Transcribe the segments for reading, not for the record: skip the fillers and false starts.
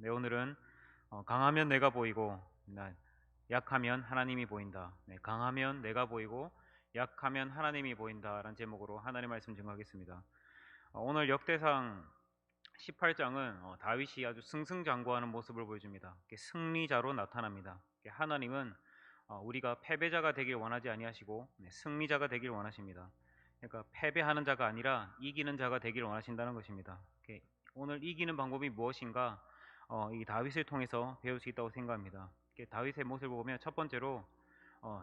네, 오늘은 강하면 내가 보이고 약하면 하나님이 보인다. 네, 강하면 내가 보이고 약하면 하나님이 보인다라는 제목으로 하나님의 말씀 증거하겠습니다. 오늘 역대상 18장은 다윗이 아주 승승장구하는 모습을 보여줍니다. 승리자로 나타납니다. 하나님은 우리가 패배자가 되길 원하지 아니하시고 승리자가 되길 원하십니다. 그러니까 패배하는 자가 아니라 이기는 자가 되길 원하신다는 것입니다. 오늘 이기는 방법이 무엇인가? 이 다윗을 통해서 배울 수 있다고 생각합니다. 다윗의 모습을 보면 첫 번째로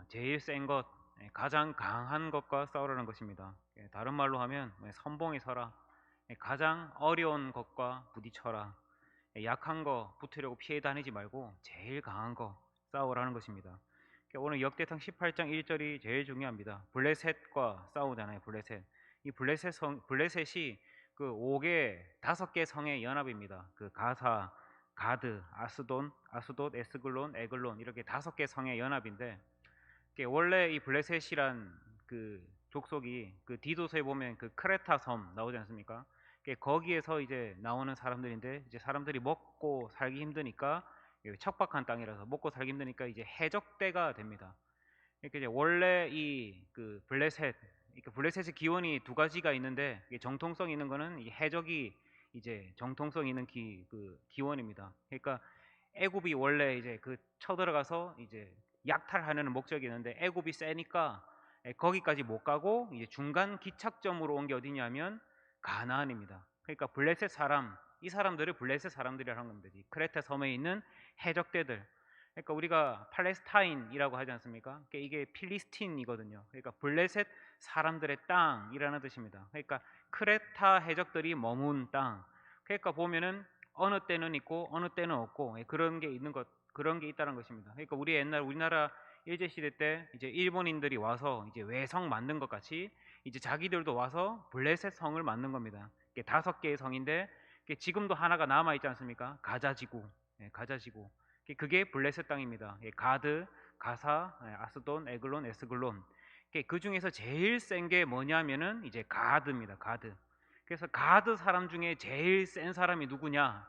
제일 센 것, 가장 강한 것과 싸우라는 것입니다. 다른 말로 하면 선봉에 서라. 가장 어려운 것과 부딪혀라. 약한 거 붙으려고 피해 다니지 말고 제일 강한 거 싸우라는 것입니다. 오늘 역대상 18장 1절이 제일 중요합니다. 블레셋과 싸우잖아요. 블레셋. 이 블레셋이 그 5개, 5개 성의 연합입니다. 그 가사, 가드, 아스돗, 에스글론, 에글론 이렇게 5개 성의 연합인데 원래 이 블레셋이란 그 족속이 그 디도서에 보면 그 크레타 섬 나오지 않습니까? 거기에서 이제 나오는 사람들인데 이제 사람들이 먹고 살기 힘드니까 척박한 땅이라서 먹고 살기 힘드니까 이제 해적대가 됩니다. 이렇게 이제 원래 이 그 블레셋, 그러니까 블레셋의 기원이 두 가지가 있는데 정통성 있는 거는 이 해적이 이제 정통성 있는 그 기원입니다. 그러니까 애굽이 원래 이제 그 쳐들어가서 이제 약탈하는 목적이 있는데 애굽이 세니까 거기까지 못 가고 이제 중간 기착점으로 온 게 어디냐면 가나안입니다. 그러니까 블레셋 사람, 이 사람들을 블레셋 사람들이라는 겁니다. 이 크레테 섬에 있는 해적대들. 그러니까 우리가 팔레스타인이라고 하지 않습니까? 그러니까 이게 필리스틴이거든요. 그러니까 블레셋 사람들의 땅이라는 뜻입니다. 그러니까 크레타 해적들이 머문 땅. 그러니까 보면은 어느 때는 있고 어느 때는 없고 그런 게 있는 것, 그런 게 있다는 것입니다. 그러니까 우리 옛날 우리나라 일제 시대 때 이제 일본인들이 와서 이제 외성 만든 것 같이 이제 자기들도 와서 블레셋 성을 만든 겁니다. 이게 5개의 성인데 지금도 하나가 남아 있지 않습니까? 가자지구, 가자지구. 그게 블레셋 땅입니다. 가드, 가사, 아스돈, 에글론, 에스글론. 그 중에서 제일 센 게 뭐냐면은 이제 가드입니다. 가드. 그래서 가드 사람 중에 제일 센 사람이 누구냐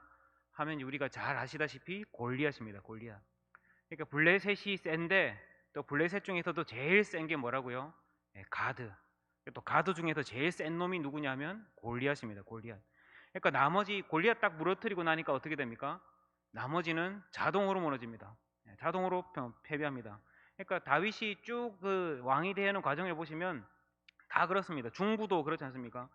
하면 우리가 잘 아시다시피 골리앗입니다. 골리앗. 그러니까 블레셋이 센데 또 블레셋 중에서도 제일 센 게 뭐라고요? 가드. 또 가드 중에서 제일 센 놈이 누구냐면 골리앗입니다. 골리앗. 그러니까 나머지 골리앗 딱 무너뜨리고 나니까 어떻게 됩니까? 나머지는 자동으로 무너집니다. 자동으로 패배합니다. 그러니까 다윗이 쭉 그 왕이 되는 과정을 보시면 다 그렇습니다. 중부도 그렇지 않습니까?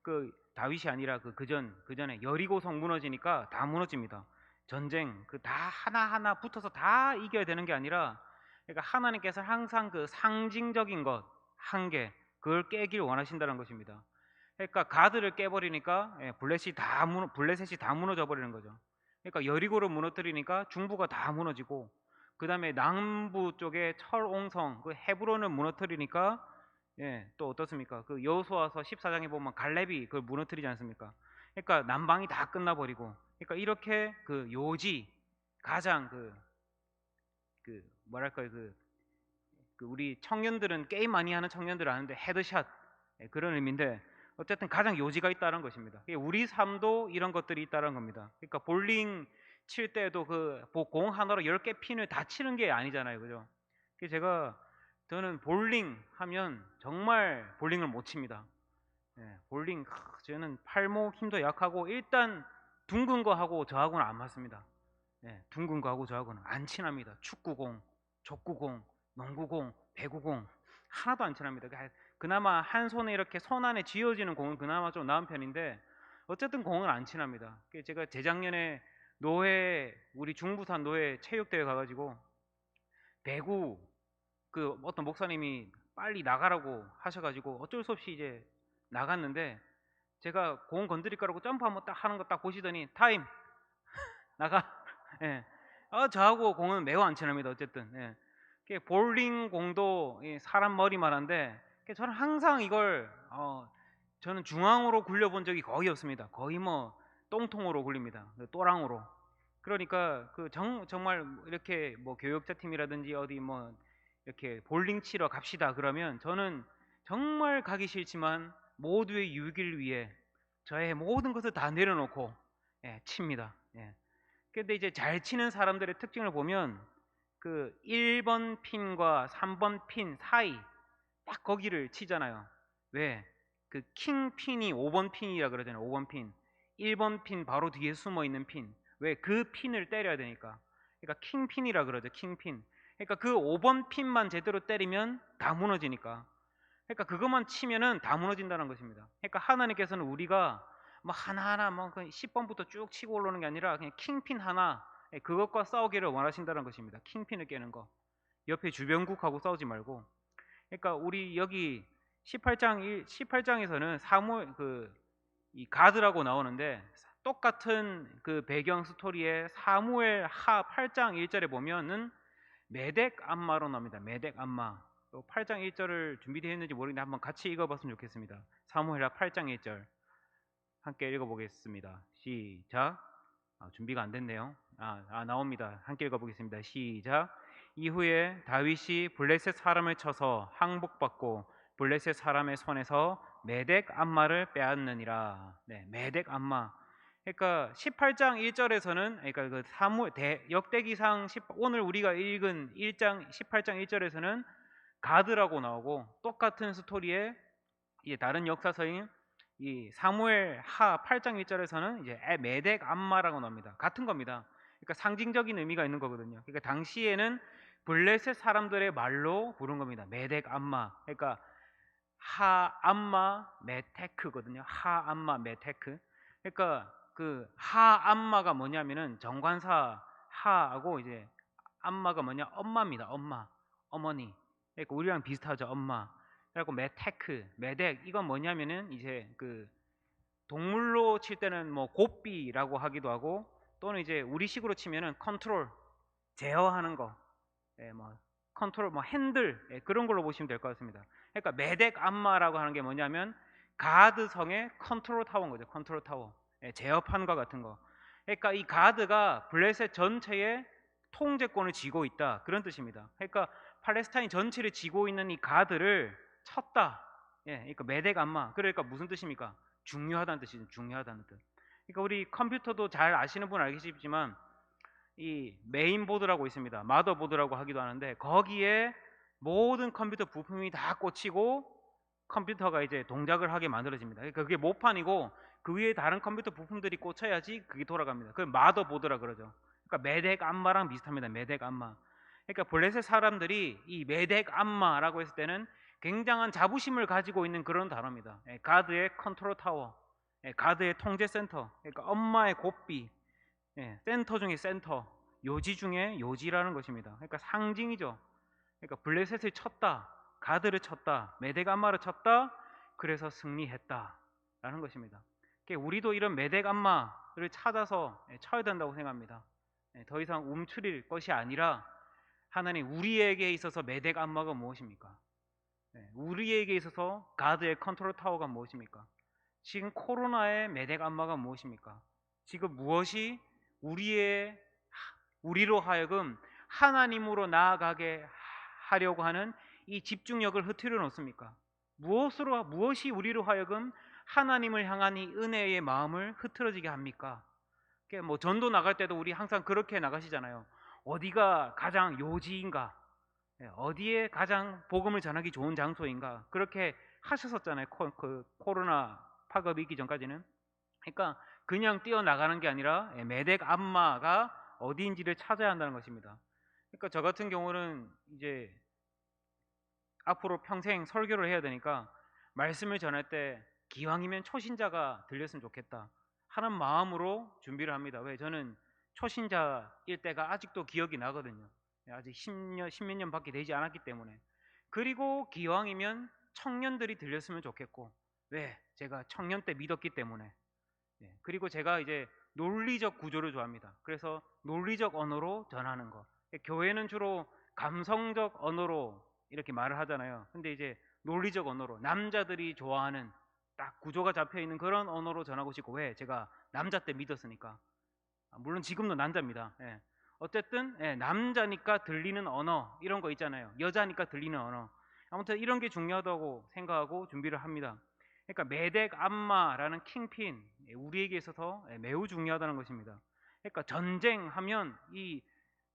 그 다윗이 아니라 그전에 여리고성 무너지니까 다 무너집니다. 전쟁 그 다 하나하나 붙어서 다 이겨야 되는 게 아니라 그러니까 하나님께서 항상 그 상징적인 것 한계 그걸 깨길 원하신다는 것입니다. 그러니까 가드를 깨버리니까 블레셋이 다 무너져 버리는 거죠. 그러니까 여리고를 무너뜨리니까 중부가 다 무너지고 그 다음에 남부 쪽에 철옹성 그 헤브론을 무너뜨리니까 또 어떻습니까? 그 여호수아서 14장에 보면 갈렙이 그걸 무너뜨리지 않습니까? 그러니까 남방이 다 끝나버리고 그러니까 이렇게 그 요지 가장 뭐랄까요 그 우리 청년들은 게임 많이 하는 청년들 아는데 헤드샷 그런 의미인데 어쨌든 가장 요지가 있다는 것입니다. 우리 삶도 이런 것들이 있다는 겁니다. 그러니까 볼링 칠 때도 그 공 하나로 10개 핀을 다 치는 게 아니잖아요. 그죠? 그래서 저는 볼링 하면 정말 볼링을 못 칩니다. 볼링 저는 팔목 힘도 약하고 일단 둥근 거 하고 저하고는 안 맞습니다. 둥근 거 하고 저하고는 안 친합니다. 축구공, 족구공, 농구공, 배구공 하나도 안 친합니다. 그나마 한 손에 이렇게 손 안에 쥐어지는 공은 그나마 좀 나은 편인데 어쨌든 공은 안 친합니다. 제가 재작년에 우리 중부산 노회 체육대회 가가지고 배구 그 어떤 목사님이 빨리 나가라고 하셔가지고 어쩔 수 없이 이제 나갔는데 제가 공 건드릴 거라고 점프 한번 딱 하는 거 딱 보시더니 타임 나가. 예. 저하고 공은 매우 안 친합니다. 어쨌든 볼링 공도 사람 머리만 한데 저는 항상 이걸 저는 중앙으로 굴려본 적이 거의 없습니다. 거의 뭐 똥통으로 굴립니다. 또랑으로. 그러니까 정말 이렇게 뭐 교육자 팀이라든지 어디 뭐 이렇게 볼링 치러 갑시다 그러면 저는 정말 가기 싫지만 모두의 유익을 위해 저의 모든 것을 다 내려놓고 칩니다. 근데 이제 잘 치는 사람들의 특징을 보면 그 1번 핀과 3번 핀 사이 딱 거기를 치잖아요. 왜? 그 킹 핀이 5번 핀이라 그러잖아요. 5번 핀. 1번 핀 바로 뒤에 숨어 있는 핀. 왜? 그 핀을 때려야 되니까. 그러니까 킹 핀이라 그러죠. 킹 핀. 그러니까 그 5번 핀만 제대로 때리면 다 무너지니까. 그러니까 그것만 치면은 다 무너진다는 것입니다. 그러니까 하나님께서는 우리가 뭐 하나하나 뭐 10번부터 쭉 치고 올라오는 게 아니라 그냥 킹핀 하나 그것과 싸우기를 원하신다는 것입니다. 킹핀을 깨는 거. 옆에 주변국하고 싸우지 말고. 그러니까 우리 여기 18장에서는 사무엘 이 가드라고 나오는데 똑같은 그 배경 스토리에 사무엘 하 8장 1절에 보면은 메덱 암마로 나옵니다. 메덱 암마. 8장 1절을 준비되어 있는지 모르겠는데 한번 같이 읽어봤으면 좋겠습니다. 사무엘하 8장 1절 함께 읽어보겠습니다. 시작. 준비가 안 됐네요. 나옵니다. 함께 읽어보겠습니다. 시작. 이후에 다윗이 블레셋 사람을 쳐서 항복받고 블레셋 사람의 손에서 메덱 암마를 빼앗느니라. 네, 메덱 암마. 그러니까 18장 1절에서는 그러니까 그 역대기상 오늘 우리가 읽은 1장 18장 1절에서는 가드라고 나오고 똑같은 스토리에 이제 다른 역사서인 이 사무엘 하 8장 1절에서는 이제 메덱 암마라고 나옵니다. 같은 겁니다. 그러니까 상징적인 의미가 있는 거거든요. 그러니까 당시에는 블레셋 사람들의 말로 부른 겁니다. 메덱 암마. 그러니까 하 암마 메테크거든요. 하 암마 메테크. 그러니까 그 하 암마가 뭐냐면은 정관사 하하고 이제 암마가 뭐냐 엄마입니다. 엄마, 어머니. 그러니까 우리랑 비슷하죠. 엄마. 그리고 메테크, 메덱 이건 뭐냐면은 이제 그 동물로 칠 때는 뭐 고삐라고 하기도 하고 또는 이제 우리식으로 치면은 컨트롤, 제어하는 거, 뭐 컨트롤, 뭐 핸들 그런 걸로 보시면 될 것 같습니다. 그러니까 메덱 암마라고 하는 게 뭐냐면 가드 성의 컨트롤 타워인 거죠. 컨트롤 타워, 제어판과 같은 거. 그러니까 이 가드가 블레셋 전체의 통제권을 쥐고 있다 그런 뜻입니다. 그러니까 팔레스타인 전체를 쥐고 있는 이 가드를 쳤다. 그러니까 메덱 암마. 그러니까 무슨 뜻입니까? 중요하다는 뜻이죠. 중요하다는 뜻. 그러니까 우리 컴퓨터도 잘 아시는 분 알겠지만 이 메인보드라고 있습니다. 마더보드라고 하기도 하는데 거기에 모든 컴퓨터 부품이 다 꽂히고 컴퓨터가 이제 동작을 하게 만들어집니다. 그러니까 그게 모판이고 그 위에 다른 컴퓨터 부품들이 꽂혀야지 그게 돌아갑니다. 그걸 마더보드라 그러죠. 그러니까 메덱 암마랑 비슷합니다. 메덱 암마. 그러니까 블레셋 사람들이 이 메덱 암마라고 했을 때는 굉장한 자부심을 가지고 있는 그런 단어입니다. 가드의 컨트롤 타워, 가드의 통제 센터, 그러니까 엄마의 고삐, 센터 중에 센터, 요지 중에 요지라는 것입니다. 그러니까 상징이죠. 그러니까 블레셋을 쳤다, 가드를 쳤다, 메덱 암마를 쳤다, 그래서 승리했다라는 것입니다. 그러니까 우리도 이런 메덱 암마를 찾아서 쳐야 된다고 생각합니다. 더 이상 움츠릴 것이 아니라 하나님 우리에게 있어서 메덱 암마가 무엇입니까? 우리에게 있어서 가드의 컨트롤 타워가 무엇입니까? 지금 코로나의 메덱 암마가 무엇입니까? 지금 무엇이 우리로 하여금 하나님으로 나아가게 하려고 하는 이 집중력을 흐트려 놓습니까? 무엇이 우리로 하여금 하나님을 향한 이 은혜의 마음을 흐트러지게 합니까? 뭐 전도 나갈 때도 우리 항상 그렇게 나가시잖아요. 어디가 가장 요지인가? 어디에 가장 복음을 전하기 좋은 장소인가? 그렇게 하셨었잖아요. 코로나 파급이 있기 전까지는. 그러니까 그냥 뛰어나가는 게 아니라 메덱 암마가 어디인지를 찾아야 한다는 것입니다. 그러니까 저 같은 경우는 이제 앞으로 평생 설교를 해야 되니까 말씀을 전할 때 기왕이면 초신자가 들렸으면 좋겠다 하는 마음으로 준비를 합니다. 왜? 저는 초신자일 때가 아직도 기억이 나거든요. 아직 10몇 년밖에 되지 않았기 때문에. 그리고 기왕이면 청년들이 들렸으면 좋겠고. 왜? 제가 청년 때 믿었기 때문에. 그리고 제가 이제 논리적 구조를 좋아합니다. 그래서 논리적 언어로 전하는 거. 교회는 주로 감성적 언어로 이렇게 말을 하잖아요. 근데 이제 논리적 언어로 남자들이 좋아하는 딱 구조가 잡혀 있는 그런 언어로 전하고 싶고. 왜? 제가 남자 때 믿었으니까. 물론 지금도 남자입니다. 어쨌든 남자니까 들리는 언어 이런 거 있잖아요. 여자니까 들리는 언어. 아무튼 이런 게 중요하다고 생각하고 준비를 합니다. 그러니까 메덱 암마라는 킹핀 우리에게 있어서 매우 중요하다는 것입니다. 그러니까 전쟁하면 이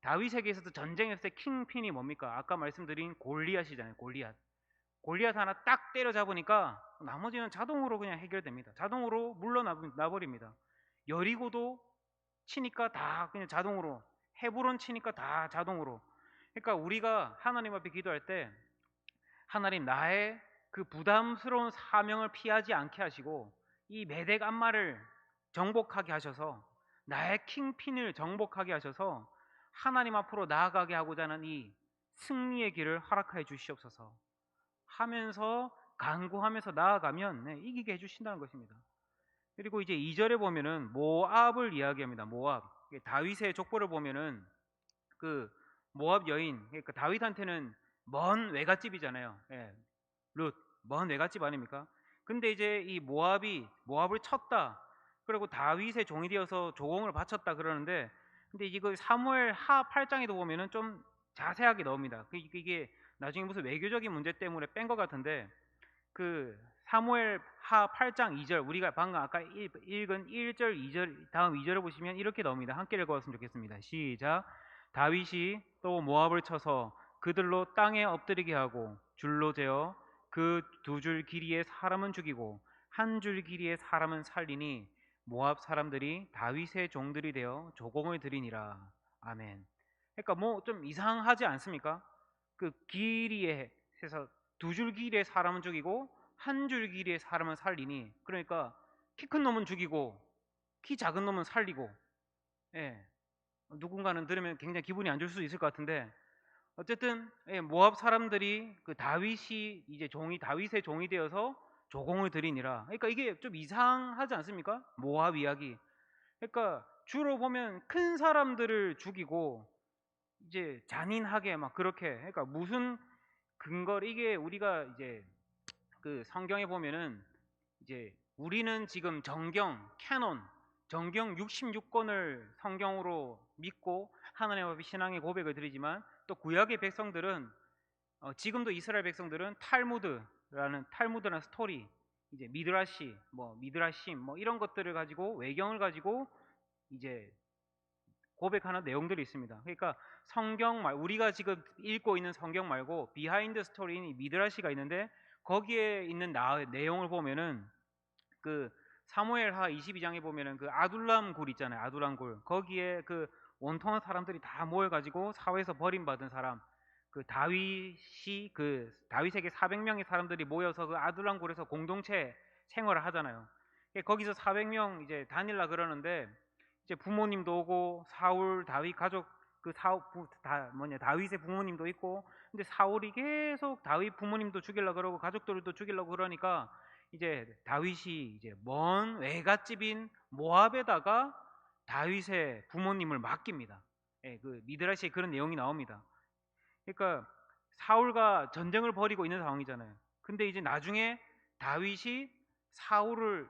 다윗에게서도 전쟁에서 킹핀이 뭡니까? 아까 말씀드린 골리앗이잖아요. 골리앗. 골리앗 하나 딱 때려잡으니까 나머지는 자동으로 그냥 해결됩니다. 자동으로 물러나버립니다. 여리고도 치니까 다 그냥 자동으로, 헤브론 치니까 다 자동으로. 그러니까 우리가 하나님 앞에 기도할 때 하나님 나의 그 부담스러운 사명을 피하지 않게 하시고 이 메덱 암마를 정복하게 하셔서 나의 킹핀을 정복하게 하셔서 하나님 앞으로 나아가게 하고자 하는 이 승리의 길을 허락하여 주시옵소서 하면서 간구하면서 나아가면 이기게 해주신다는 것입니다. 그리고 이제 2절에 보면은 모압을 이야기합니다. 모압. 다윗의 족보를 보면은 그 모압 여인, 그러니까 다윗한테는 먼 외갓집이잖아요. 예, 룻, 먼 외갓집 아닙니까? 근데 이제 이 모압을 쳤다. 그리고 다윗의 종이 되어서 조공을 바쳤다 그러는데, 근데 이거 사무엘 하 8장에도 보면은 좀 자세하게 나옵니다. 이게 나중에 무슨 외교적인 문제 때문에 뺀 것 같은데, 그 사무엘 하 8장 2절, 우리가 방금 아까 읽은 1절 2절 다음 2절을 보시면 이렇게 나옵니다. 함께 읽어봤으면 좋겠습니다. 시작. 다윗이 또 모압을 쳐서 그들로 땅에 엎드리게 하고 줄로 재어 그 두 줄 길이의 사람은 죽이고 한 줄 길이의 사람은 살리니 모압 사람들이 다윗의 종들이 되어 조공을 드리니라. 아멘. 그러니까 뭐 좀 이상하지 않습니까? 그 길이에 해서 두 줄 길이의 사람은 죽이고 한 줄 길이의 사람은 살리니, 그러니까 키 큰 놈은 죽이고 키 작은 놈은 살리고. 예, 누군가는 들으면 굉장히 기분이 안 좋을 수 있을 것 같은데, 어쨌든 모압 사람들이 그 다윗이 이제 다윗의 종이 되어서 조공을 드리니라. 그러니까 이게 좀 이상하지 않습니까? 모압 이야기. 그러니까 주로 보면 큰 사람들을 죽이고 이제 잔인하게 막 그렇게, 그러니까 무슨 근거를, 이게 우리가 이제 그 성경에 보면은 이제 우리는 지금 캐논 정경 66권을 성경으로 믿고 하나님 앞에 신앙의 고백을 드리지만, 또 구약의 백성들은 지금도 이스라엘 백성들은 탈무드라는 스토리, 이제 미드라심 뭐 이런 것들을 가지고 외경을 가지고 이제 고백하는 내용들이 있습니다. 그러니까 우리가 지금 읽고 있는 성경 말고 비하인드 스토리인 미드라시가 있는데, 거기에 있는 내용을 보면은 그 사무엘하 22장에 보면은 그 아둘람 굴 있잖아요. 아둘람 굴. 거기에 그 원통한 사람들이 다 모여가지고 사회에서 버림받은 사람, 그 다윗에게 400명의 사람들이 모여서 그 아둘람 굴에서 공동체 생활을 하잖아요. 거기서 400명 이제 다닐라 그러는데, 이제 부모님도 오고 사울 다윗 가족 다윗의 부모님도 있고, 근데 사울이 계속 다윗 부모님도 죽이려고 그러고 가족들도 죽이려고 그러니까 이제 다윗이 이제 먼 외갓집인 모압에다가 다윗의 부모님을 맡깁니다. 예, 그 미드라시에 그런 내용이 나옵니다. 그러니까 사울과 전쟁을 벌이고 있는 상황이잖아요. 근데 이제 나중에 다윗이 사울을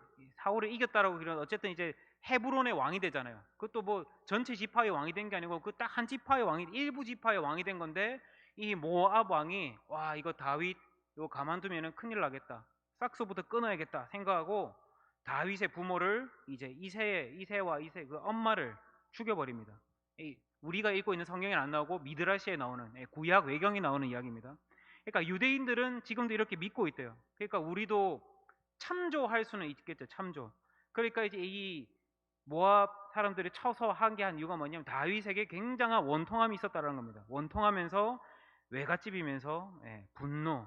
이겼다라고 그러면 어쨌든 이제 헤브론의 왕이 되잖아요. 그것도 뭐 전체 지파의 왕이 된 게 아니고 그 딱 한 지파의 왕이, 일부 지파의 왕이 된 건데, 이 모압 왕이 와 이거 다윗 이거 가만두면은 큰일 나겠다, 싹스부터 끊어야겠다 생각하고 다윗의 부모를 이제 이세와 이세 그 엄마를 죽여버립니다. 우리가 읽고 있는 성경에 안 나오고 미드라시에 나오는 구약 외경에 나오는 이야기입니다. 그러니까 유대인들은 지금도 이렇게 믿고 있대요. 그러니까 우리도 참조할 수는 있겠죠. 참조. 그러니까 이제 이 모압 사람들이 쳐서 한 이유가 뭐냐면 다윗에게 굉장한 원통함이 있었다는 겁니다. 원통하면서 외갓집이면서 분노,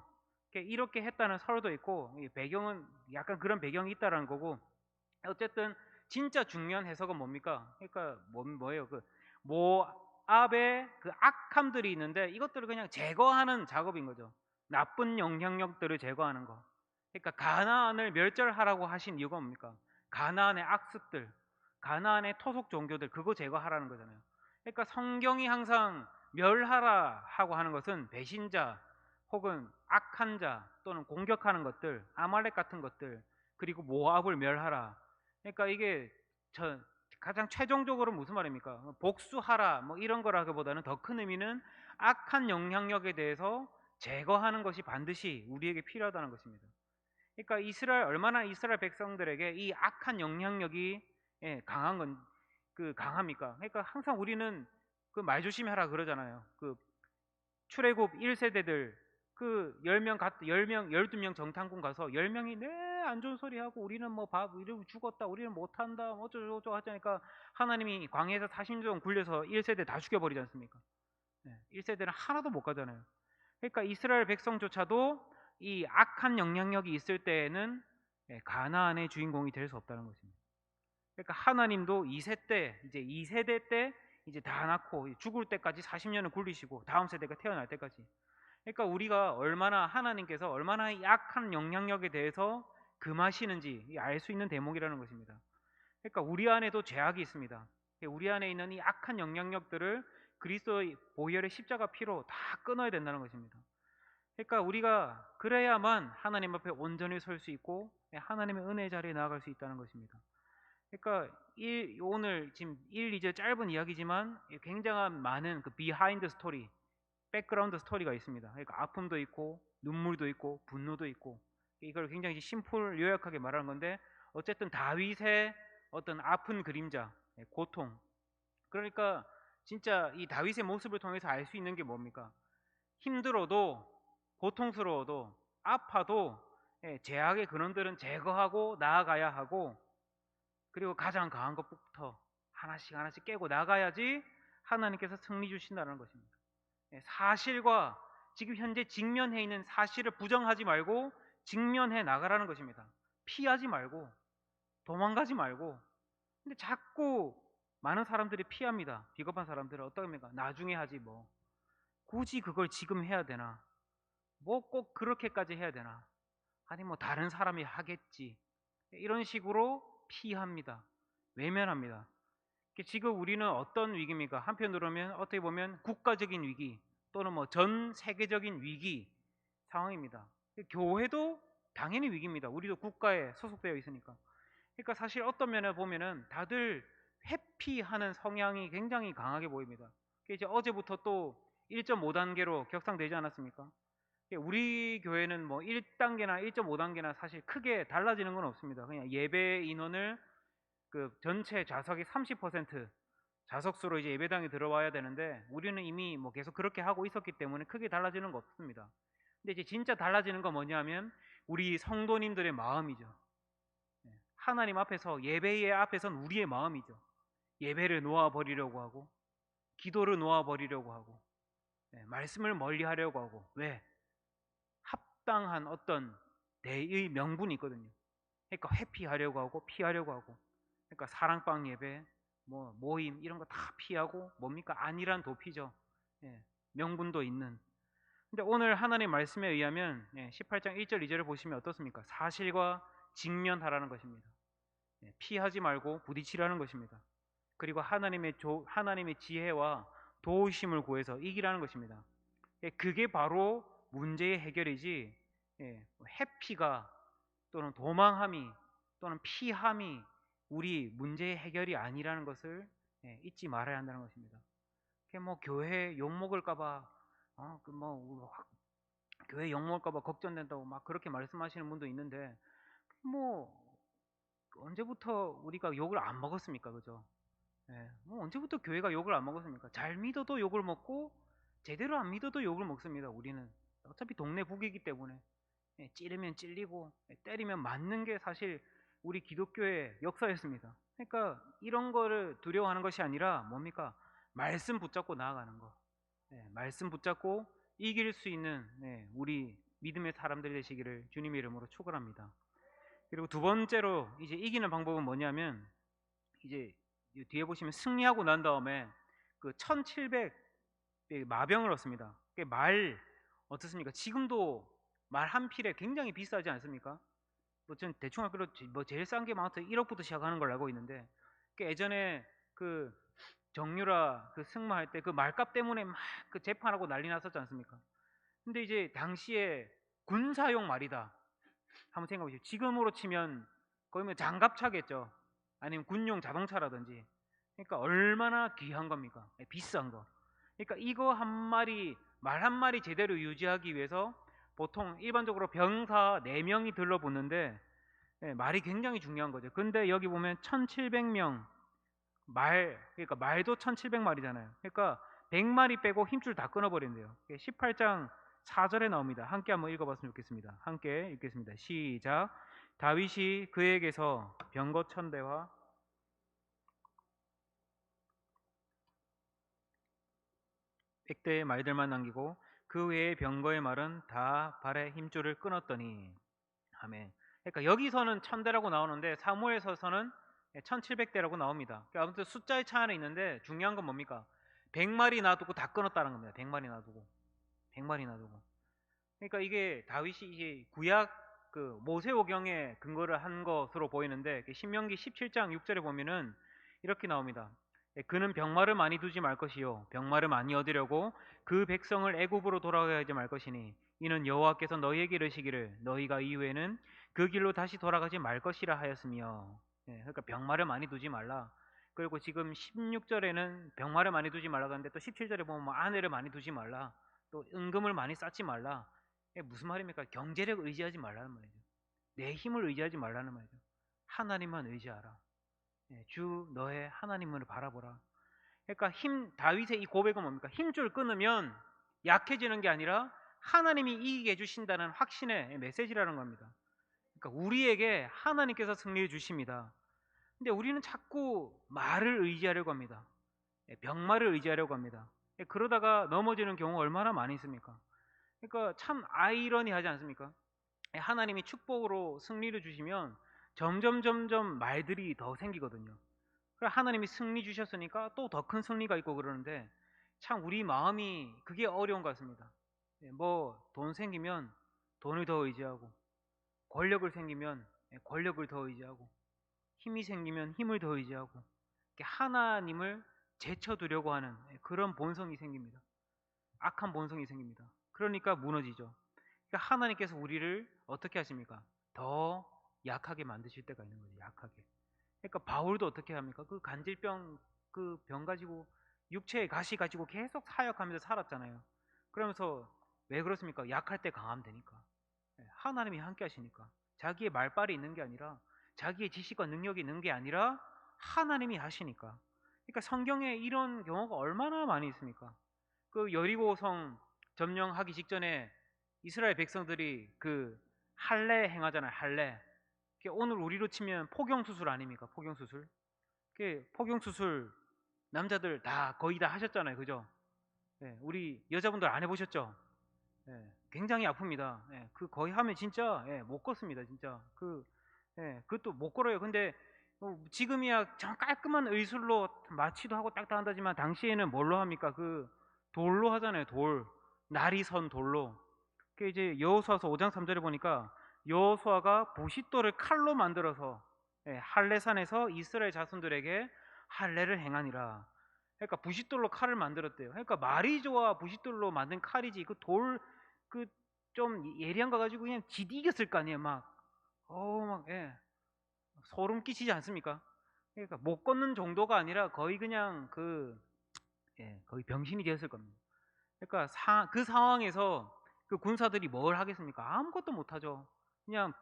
이렇게 했다는 설도 있고, 배경은 약간 그런 배경이 있다라는 거고. 어쨌든 진짜 중요한 해석은 뭡니까? 그러니까 뭐예요? 그 모압의 그 악함들이 있는데 이것들을 그냥 제거하는 작업인 거죠. 나쁜 영향력들을 제거하는 거. 그러니까 가나안을 멸절하라고 하신 이유가 뭡니까? 가나안의 악습들, 가나안의 토속 종교들, 그거 제거하라는 거잖아요. 그러니까 성경이 항상 멸하라 하고 하는 것은 배신자 혹은 악한 자 또는 공격하는 것들, 아말렉 같은 것들, 그리고 모압을 멸하라. 그러니까 이게 가장 최종적으로 무슨 말입니까? 복수하라 뭐 이런 거라기보다는 더 큰 의미는 악한 영향력에 대해서 제거하는 것이 반드시 우리에게 필요하다는 것입니다. 그러니까 얼마나 이스라엘 백성들에게 이 악한 영향력이 강한 건, 그 강합니까? 그러니까 항상 우리는 그 말 조심해라 그러잖아요. 그 출애굽 1세대들 그 10명 10명 12명 정탐꾼 가서 10명이 안 좋은 소리 하고 우리는 뭐 이러고 죽었다. 우리는 못 한다. 뭐 어쩌고저쩌고 하자니까 하나님이 광야에서 40년 동안 굴려서 1세대 다 죽여 버리지 않습니까? 1세대는 하나도 못 가잖아요. 그러니까 이스라엘 백성조차도 이 악한 영향력이 있을 때에는 가나안의 주인공이 될 수 없다는 것입니다. 그러니까 하나님도 2세대 때 이제 다 낳고 죽을 때까지 40년을 굴리시고 다음 세대가 태어날 때까지. 그러니까 우리가 하나님께서 얼마나 약한 영향력에 대해서 금하시는지 알 수 있는 대목이라는 것입니다. 그러니까 우리 안에도 죄악이 있습니다. 우리 안에 있는 이 악한 영향력들을 그리스도의 보혈의 십자가 피로 다 끊어야 된다는 것입니다. 그러니까 우리가 그래야만 하나님 앞에 온전히 설 수 있고 하나님의 은혜의 자리에 나아갈 수 있다는 것입니다. 그러니까 오늘 지금 1, 2절 짧은 이야기지만 굉장한 많은 그 비하인드 스토리, 백그라운드 스토리가 있습니다. 그러니까 아픔도 있고 눈물도 있고 분노도 있고 이걸 굉장히 심플 요약하게 말하는 건데 어쨌든 다윗의 어떤 아픈 그림자, 고통. 그러니까 진짜 이 다윗의 모습을 통해서 알 수 있는 게 뭡니까? 힘들어도 고통스러워도 아파도 죄악의 근원들은 제거하고 나아가야 하고 그리고 가장 강한 것부터 하나씩 깨고 나가야지 하나님께서 승리 주신다는 것입니다. 사실과 지금 현재 직면해 있는 사실을 부정하지 말고 직면해 나가라는 것입니다. 피하지 말고 도망가지 말고. 근데 자꾸 많은 사람들이 피합니다. 비겁한 사람들은 어떻습니까? 나중에 하지 뭐. 굳이 그걸 지금 해야 되나? 뭐 꼭 그렇게까지 해야 되나? 아니 뭐 다른 사람이 하겠지. 이런 식으로 피합니다. 외면합니다. 지금 우리는 어떤 위기입니까? 한편으로는 어떻게 보면 국가적인 위기 또는 뭐 전 세계적인 위기 상황입니다. 교회도 당연히 위기입니다. 우리도 국가에 소속되어 있으니까. 그러니까 사실 어떤 면에 보면은 다들 회피하는 성향이 굉장히 강하게 보입니다. 이제 어제부터 또 1.5단계로 격상되지 않았습니까? 우리 교회는 뭐 1단계나 1.5단계나 사실 크게 달라지는 건 없습니다. 그냥 예배 인원을 그 전체 좌석의 30% 좌석수로 이제 예배당에 들어와야 되는데 우리는 이미 뭐 계속 그렇게 하고 있었기 때문에 크게 달라지는 거 없습니다. 근데 이제 진짜 달라지는 건 뭐냐면 우리 성도님들의 마음이죠. 하나님 앞에서 예배의 앞에선 우리의 마음이죠. 예배를 놓아 버리려고 하고 기도를 놓아 버리려고 하고 말씀을 멀리 하려고 하고 왜? 합당한 어떤 대의 명분이 있거든요. 그러니까 회피하려고 하고 피하려고 하고 그러니까 사랑방 예배 뭐 모임 이런 거 다 피하고 뭡니까? 안일한 도피죠. 명분도 있는. 근데 오늘 하나님의 말씀에 의하면 18장 1절 2절을 보시면 어떻습니까? 사실과 직면하라는 것입니다. 피하지 말고 부딪히라는 것입니다. 그리고 하나님의 지혜와 도우심을 구해서 이기라는 것입니다. 그게 바로 문제의 해결이지 회피가 또는 도망함이 또는 피함이 우리 문제의 해결이 아니라는 것을 잊지 말아야 한다는 것입니다. 뭐 교회 욕 먹을까봐 교회 욕 먹을까봐 걱정된다고 막 그렇게 말씀하시는 분도 있는데 뭐 언제부터 우리가 욕을 안 먹었습니까, 그죠? 뭐 언제부터 교회가 욕을 안 먹었습니까? 잘 믿어도 욕을 먹고 제대로 안 믿어도 욕을 먹습니다. 우리는 어차피 동네 북이기 때문에 찌르면 찔리고 때리면 맞는 게 사실 우리 기독교의 역사였습니다. 그러니까 이런 거를 두려워하는 것이 아니라 뭡니까? 말씀 붙잡고 나아가는 거. 말씀 붙잡고 이길 수 있는 우리 믿음의 사람들이 되시기를 주님의 이름으로 축원합니다. 그리고 두 번째로 이제 이기는 방법은 뭐냐면 이제 뒤에 보시면 승리하고 난 다음에 그 1700 마병을 얻습니다. 말 어떻습니까? 지금도 말 한 필에 굉장히 비싸지 않습니까? 뭐 전 대충 알기로 뭐 제일 싼 게 많아서 1억부터 시작하는 걸 알고 있는데 예전에 그 정유라 그 승마할 때 그 말값 때문에 막 그 재판하고 난리 났었지 않습니까? 근데 이제 당시에 군사용 말이다. 한번 생각해 보시죠. 지금으로 치면 거의 뭐 장갑차겠죠. 아니면 군용 자동차라든지. 그러니까 얼마나 귀한 겁니까? 비싼 거. 그러니까 이거 한 마리 말 한 마리 제대로 유지하기 위해서 보통 일반적으로 병사 4명이 들러붙는데 말이 굉장히 중요한 거죠. 근데 여기 보면 1700명 그러니까 말도 1700마리잖아요. 그러니까 100마리 빼고 힘줄 다 끊어버린대요. 18장 4절에 나옵니다. 함께 한번 읽어봤으면 좋겠습니다. 함께 읽겠습니다. 시작. 다윗이 그에게서 병거 1000대와 백대의 말들만 남기고 그 외의 병거의 말은 다 발의 힘줄을 끊었더니. 아멘. 그러니까 여기서는 1000대라고 나오는데 사무엘서서는 1700대라고 나옵니다. 그러니까 아무튼 숫자의 차이는 있는데 중요한 건 뭡니까? 100마리 놔두고 다 끊었다는 겁니다. 100마리 놔두고. 100마리 놔두고. 그러니까 이게 다윗이 이제 구약 그 모세오경에 근거를 한 것으로 보이는데 신명기 17장 6절에 보면은 이렇게 나옵니다. 그는 병마를 많이 두지 말 것이요 병마를 많이 얻으려고 그 백성을 애굽으로 돌아가게 하지 말 것이니 이는 여호와께서 너희에게 이르시기를 너희가 이후에는 그 길로 다시 돌아가지 말 것이라 하였으며. 그러니까 병마를 많이 두지 말라. 그리고 지금 16절에는 병마를 많이 두지 말라고 하는데 또 17절에 보면 뭐 아내를 많이 두지 말라, 또 은금을 많이 쌓지 말라. 이게 무슨 말입니까? 경제력 의지하지 말라는 말이죠. 내 힘을 의지하지 말라는 말이죠. 하나님만 의지하라. 주 너의 하나님을 바라보라. 그러니까 다윗의 이 고백은 뭡니까? 힘줄 끊으면 약해지는 게 아니라 하나님이 이기게 해주신다는 확신의 메시지라는 겁니다. 그러니까 우리에게 하나님께서 승리해 주십니다. 근데 우리는 자꾸 말을 의지하려고 합니다. 병마를 의지하려고 합니다. 그러다가 넘어지는 경우가 얼마나 많이 있습니까? 그러니까 참 아이러니하지 않습니까? 하나님이 축복으로 승리를 주시면 점점 말들이 더 생기거든요. 그래서 하나님이 승리 주셨으니까 또 더 큰 승리가 있고 그러는데 참 우리 마음이 그게 어려운 것 같습니다. 뭐 돈 생기면 돈을 더 의지하고, 권력을 생기면 권력을 더 의지하고, 힘이 생기면 힘을 더 의지하고, 이렇게 하나님을 제쳐두려고 하는 그런 본성이 생깁니다. 악한 본성이 생깁니다. 그러니까 무너지죠. 그러니까 하나님께서 우리를 어떻게 하십니까? 더 약하게 만드실 때가 있는 거죠. 약하게. 그러니까 바울도 어떻게 합니까? 그 간질병 그 병 가지고 육체의 가시 가지고 계속 사역하면서 살았잖아요. 그러면서 왜 그렇습니까? 약할 때 강하면 되니까. 하나님이 함께 하시니까. 자기의 말빨이 있는 게 아니라, 자기의 지식과 능력이 있는 게 아니라 하나님이 하시니까. 그러니까 성경에 이런 경우가 얼마나 많이 있습니까? 그 여리고성 점령하기 직전에 이스라엘 백성들이 그 할례 행하잖아요. 할례. 오늘 우리로 치면 포경수술 아닙니까? 포경수술. 포경수술 남자들 다 거의 다 하셨잖아요. 그죠? 우리 여자분들 안 해보셨죠? 굉장히 아픕니다. 그 거의 하면 진짜 못 걷습니다. 진짜 그것도 못 걸어요. 근데 지금이야 정 깔끔한 의술로 마취도 하고 딱딱 한다지만 당시에는 뭘로 합니까? 그 돌로 하잖아요. 돌, 날이 선 돌로. 그 이제 여호수아서 5장 3절에 보니까 여호수아가 부싯돌을 칼로 만들어서 할례산에서 이스라엘 자손들에게 할례를 행하니라. 그러니까 부싯돌로 칼을 만들었대요. 그러니까 말이 좋아 부싯돌로 만든 칼이지 그 돌 그 좀 예리한 거 가지고 그냥 지디 이겼을 거 아니에요. 소름 끼치지 않습니까? 그러니까 못 걷는 정도가 아니라 거의 그냥 거의 병신이 되었을 겁니다. 그러니까 그 상황에서 그 군사들이 뭘 하겠습니까? 아무것도 못 하죠. 그냥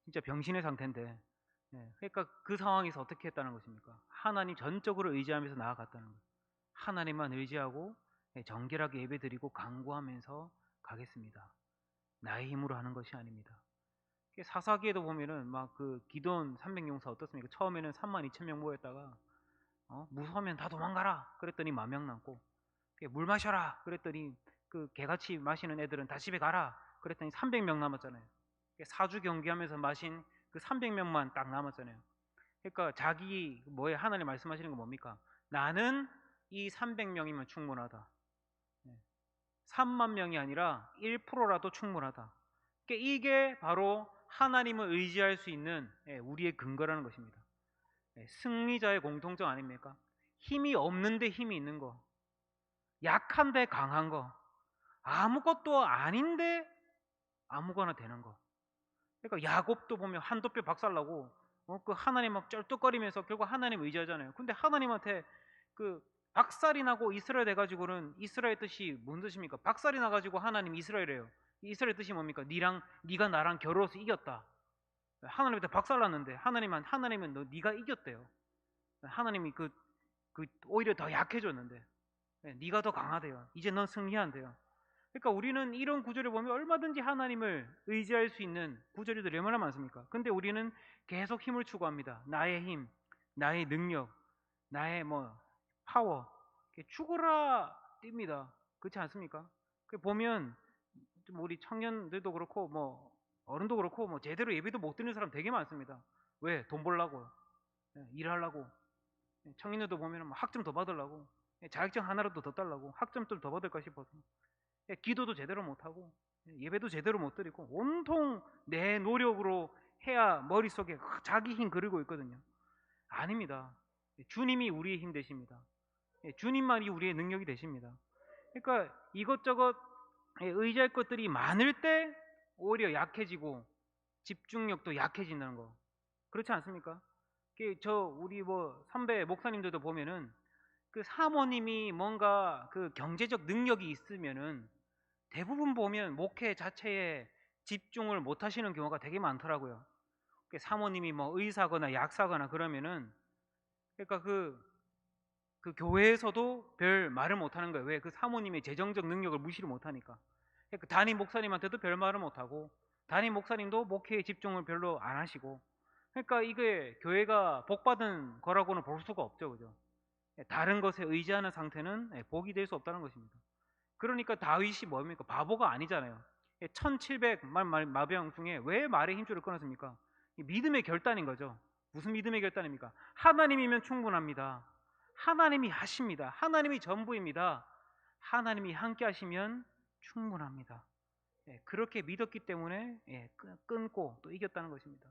진짜 병신의 상태인데. 그러니까 그 상황에서 어떻게 했다는 것입니까? 하나님 전적으로 의지하면서 나아갔다는 거예요. 하나님만 의지하고 정결하게 예배드리고 간구하면서 가겠습니다. 나의 힘으로 하는 것이 아닙니다. 사사기에도 보면은 막 그 기돈 300용사 어떻습니까? 처음에는 32,000명 모였다가 무서우면 다 도망가라 그랬더니 10,000명 남고, 물 마셔라 그랬더니 그 개같이 마시는 애들은 다 집에 가라 그랬더니 300명 남았잖아요. 사주 경기하면서 마신 그 300명만 딱 남았잖아요. 그러니까 자기 뭐에 하나님 말씀하시는 건 뭡니까? 나는 이 300명이면 충분하다. 3만 명이 아니라 1%라도 충분하다. 그러니까 이게 바로 하나님을 의지할 수 있는 우리의 근거라는 것입니다. 승리자의 공통점 아닙니까? 힘이 없는데 힘이 있는 거, 약한데 강한 거, 아무것도 아닌데 아무거나 되는 거. 그러니까 야곱도 보면 한도뼈 박살나고 그 하나님 막 쩔뚝거리면서 결국 하나님 의지하잖아요. 근데 하나님한테 그 박살이 나고 이스라엘 돼가지고는 이스라엘 뜻이 뭔 뜻입니까? 박살이 나가지고 하나님 이스라엘이에요. 이스라엘 뜻이 뭡니까? 네가 나랑 겨루어서 이겼다. 하나님한테 박살났는데 하나님은 네가 이겼대요. 하나님이 오히려 더 약해졌는데 네가 더 강하대요. 이제 넌 승리한대요. 그러니까 우리는 이런 구절을 보면 얼마든지 하나님을 의지할 수 있는 구절들이 얼마나 많습니까? 근데 우리는 계속 힘을 추구합니다. 나의 힘, 나의 능력, 나의 파워. 죽어라 띱니다. 그렇지 않습니까? 보면 좀 우리 청년들도 그렇고 어른도 그렇고 제대로 예배도 못 드는 사람 되게 많습니다. 왜? 돈 벌라고, 일하려고. 청년들도 보면 학점 더 받으려고, 자격증 하나라도 더 달라고, 학점들 더 받을까 싶어서 기도도 제대로 못하고 예배도 제대로 못 드리고 온통 내 노력으로 해야 머릿속에 자기 힘 그리고 있거든요. 아닙니다. 주님이 우리의 힘 되십니다. 주님만이 우리의 능력이 되십니다. 그러니까 이것저것 의지할 것들이 많을 때 오히려 약해지고 집중력도 약해진다는 거. 그렇지 않습니까? 우리 선배 목사님들도 보면은 그 사모님이 뭔가 그 경제적 능력이 있으면은 대부분 보면 목회 자체에 집중을 못 하시는 경우가 되게 많더라고요. 사모님이 의사거나 약사거나 그러면은 그러니까 그 교회에서도 별 말을 못 하는 거예요. 왜? 그 사모님의 재정적 능력을 무시를 못 하니까. 그러니까 담임 목사님한테도 별 말을 못 하고 담임 목사님도 목회에 집중을 별로 안 하시고 그러니까 이게 교회가 복 받은 거라고는 볼 수가 없죠. 그죠? 다른 것에 의지하는 상태는 복이 될 수 없다는 것입니다. 그러니까 다윗이 뭡니까? 바보가 아니잖아요. 1700만 마병 중에 왜 말의 힘줄을 끊었습니까? 믿음의 결단인 거죠. 무슨 믿음의 결단입니까? 하나님이면 충분합니다. 하나님이 하십니다. 하나님이 전부입니다. 하나님이 함께 하시면 충분합니다. 그렇게 믿었기 때문에 끊고 또 이겼다는 것입니다.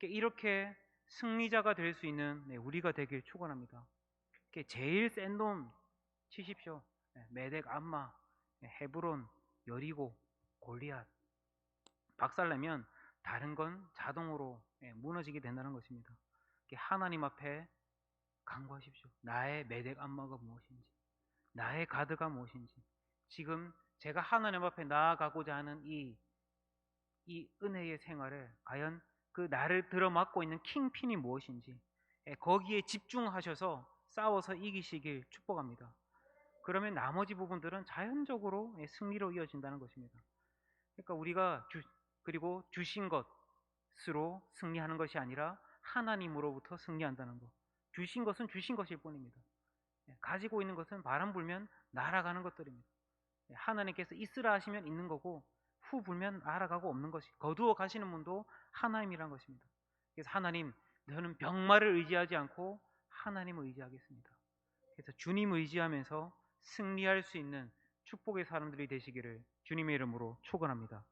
이렇게 승리자가 될 수 있는 우리가 되길 축원합니다. 제일 센 놈 치십시오. 메덱, 암마, 헤브론, 여리고, 골리앗. 박살내면 다른 건 자동으로 무너지게 된다는 것입니다. 하나님 앞에 간구하십시오. 나의 메덱 암마가 무엇인지, 나의 가드가 무엇인지, 지금 제가 하나님 앞에 나아가고자 하는 이 은혜의 생활에 과연 그 나를 들어맞고 있는 킹핀이 무엇인지 거기에 집중하셔서 싸워서 이기시길 축복합니다. 그러면 나머지 부분들은 자연적으로 승리로 이어진다는 것입니다. 그러니까 우리가 그리고 주신 것으로 승리하는 것이 아니라 하나님으로부터 승리한다는 것. 주신 것은 주신 것일 뿐입니다. 가지고 있는 것은 바람 불면 날아가는 것들입니다. 하나님께서 있으라 하시면 있는 거고 후 불면 날아가고 없는 것이 거두어 가시는 분도 하나님이란 것입니다. 그래서 하나님, 저는 병마를 의지하지 않고 하나님을 의지하겠습니다. 그래서 주님 의지하면서 승리할 수 있는 축복의 사람들이 되시기를 주님의 이름으로 축원합니다.